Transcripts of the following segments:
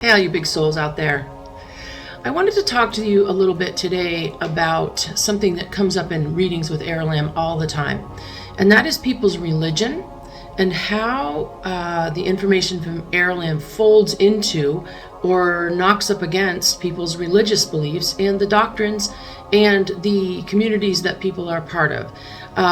Hey, all you big souls out there. I wanted to talk to you a little bit today about something that comes up in readings with Aralamb all the time, and that is people's religion and how the information from Aralamb folds into or knocks up against people's religious beliefs and the doctrines and the communities that people are part of.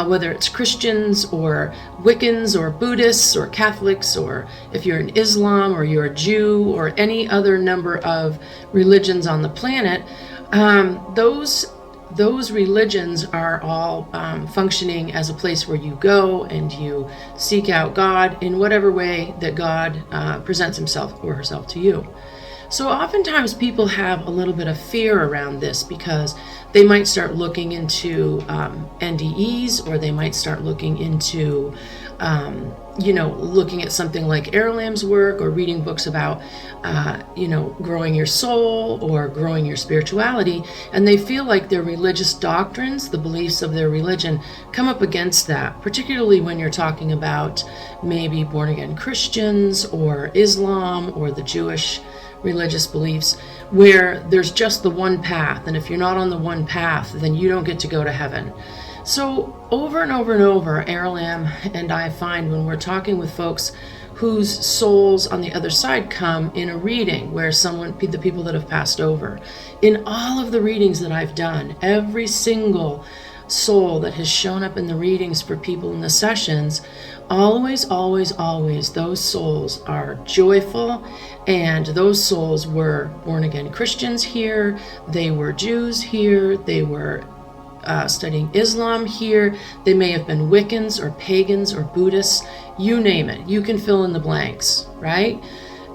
Whether it's Christians or Wiccans or Buddhists or Catholics, or if you're in Islam or you're a Jew or any other number of religions on the planet, those religions are all functioning as a place where you go and you seek out God in whatever way that God presents himself or herself to you. So oftentimes people have a little bit of fear around this because they might start looking into NDEs, or they might start looking into, looking at something like Aralamb's work, or reading books about, growing your soul or growing your spirituality. And they feel like their religious doctrines, the beliefs of their religion, come up against that, particularly when you're talking about maybe born-again Christians or Islam or the Jewish religious beliefs, where there's just the one path, and if you're not on the one path, then you don't get to go to heaven. So over and over and over, Aralamb and I find when we're talking with folks whose souls on the other side come in a reading where the people that have passed over, in all of the readings that I've done, every single soul that has shown up in the readings for people in the sessions, always, those souls are joyful, and those souls were born-again Christians here, they were Jews here, they were studying Islam here, they may have been Wiccans or Pagans or Buddhists, you name it, you can fill in the blanks, right?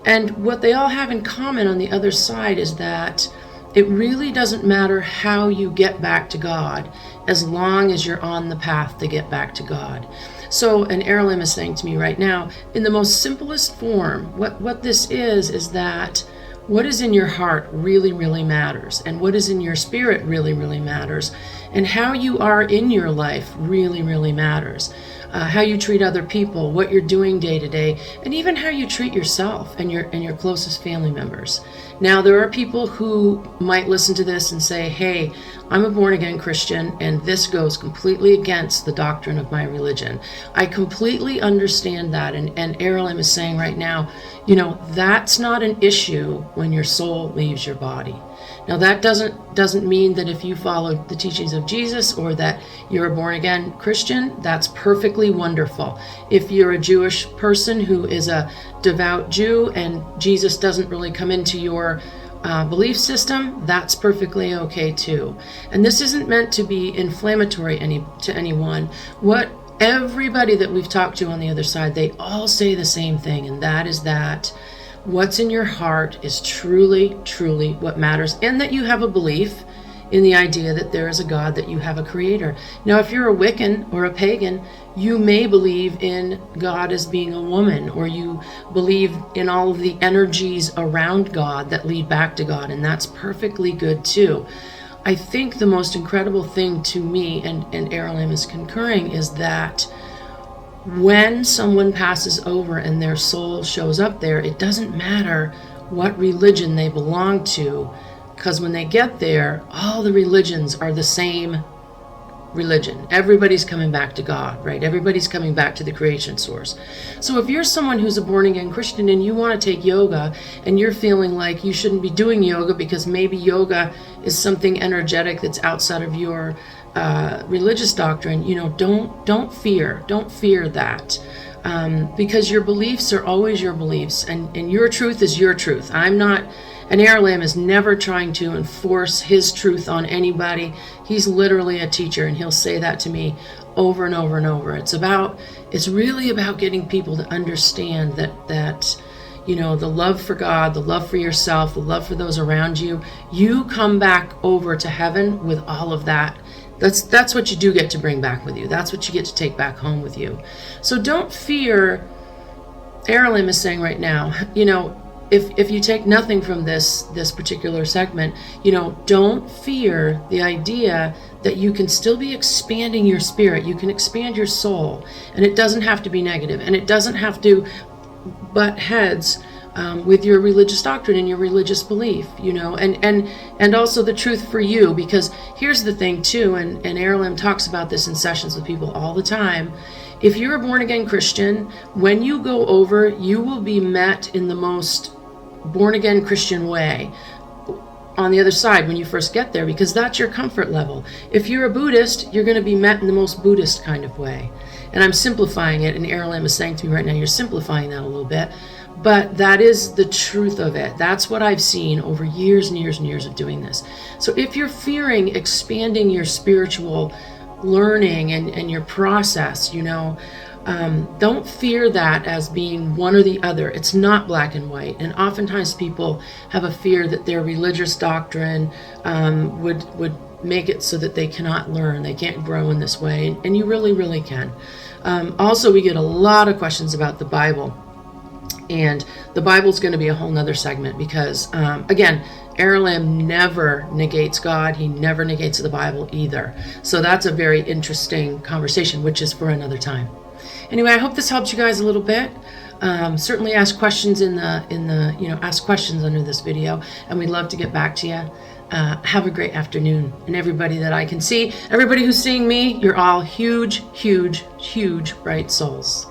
And what they all have in common on the other side is that it really doesn't matter how you get back to God, as long as you're on the path to get back to God. So, and Aralamb is saying to me right now, in the most simplest form, what this is that what is in your heart really, really matters, and what is in your spirit really, really matters, and how you are in your life really, really matters. How you treat other people, what you're doing day to day, and even how you treat yourself and your closest family members. Now, there are people who might listen to this and say, hey, I'm a born-again Christian, and this goes completely against the doctrine of my religion. I completely understand that, and Aralamb is saying right now, that's not an issue when your soul leaves your body. Now, that doesn't mean that if you follow the teachings of Jesus or that you're a born-again Christian, that's perfectly wonderful. If you're a Jewish person who is a devout Jew and Jesus doesn't really come into your belief system, that's perfectly okay too. And this isn't meant to be inflammatory to anyone. What everybody that we've talked to on the other side, they all say the same thing, and that is that what's in your heart is truly, truly what matters, and that you have a belief in the idea that there is a God, that you have a creator. Now, if you're a Wiccan or a pagan, you may believe in God as being a woman, or you believe in all of the energies around God that lead back to God, and that's perfectly good too. I think the most incredible thing to me, and Aralamb is concurring, is that when someone passes over and their soul shows up there, it doesn't matter what religion they belong to, because when they get there, all the religions are the same religion. Everybody's coming back to God, right? Everybody's coming back to the creation source. So if you're someone who's a born-again Christian and you want to take yoga and you're feeling like you shouldn't be doing yoga because maybe yoga is something energetic that's outside of your religious doctrine, don't fear that, because your beliefs are always your beliefs, and your truth is your truth. And Aralamb is never trying to enforce his truth on anybody. He's literally a teacher, and he'll say that to me over and over and over. It's really about getting people to understand that the love for God, the love for yourself, the love for those around you, you come back over to heaven with all of that. That's what you do get to bring back with you. That's what you get to take back home with you. So don't fear. Aralamb is saying right now, if you take nothing from this particular segment, don't fear the idea that you can still be expanding your spirit. You can expand your soul, and it doesn't have to be negative, and it doesn't have to butt heads with your religious doctrine and your religious belief, and also the truth for you. Because here's the thing too, and Aralamb talks about this in sessions with people all the time. If you're a born-again Christian, when you go over, you will be met in the most born-again Christian way on the other side when you first get there, because that's your comfort level. If you're a Buddhist, you're going to be met in the most Buddhist kind of way. And I'm simplifying it, and Aralamb is saying to me right now, you're simplifying that a little bit. But that is the truth of it. That's what I've seen over years and years and years of doing this. So if you're fearing expanding your spiritual learning and your process, don't fear that as being one or the other. It's not black and white. And oftentimes people have a fear that their religious doctrine would make it so that they cannot learn, they can't grow in this way. And you really, really can. Also, we get a lot of questions about the Bible. And the Bible's going to be a whole nother segment because, again, Aralamb never negates God. He never negates the Bible either. So that's a very interesting conversation, which is for another time. Anyway, I hope this helped you guys a little bit. Certainly ask questions ask questions under this video, and we'd love to get back to you. Have a great afternoon. And everybody that I can see, everybody who's seeing me, you're all huge, huge, huge bright souls.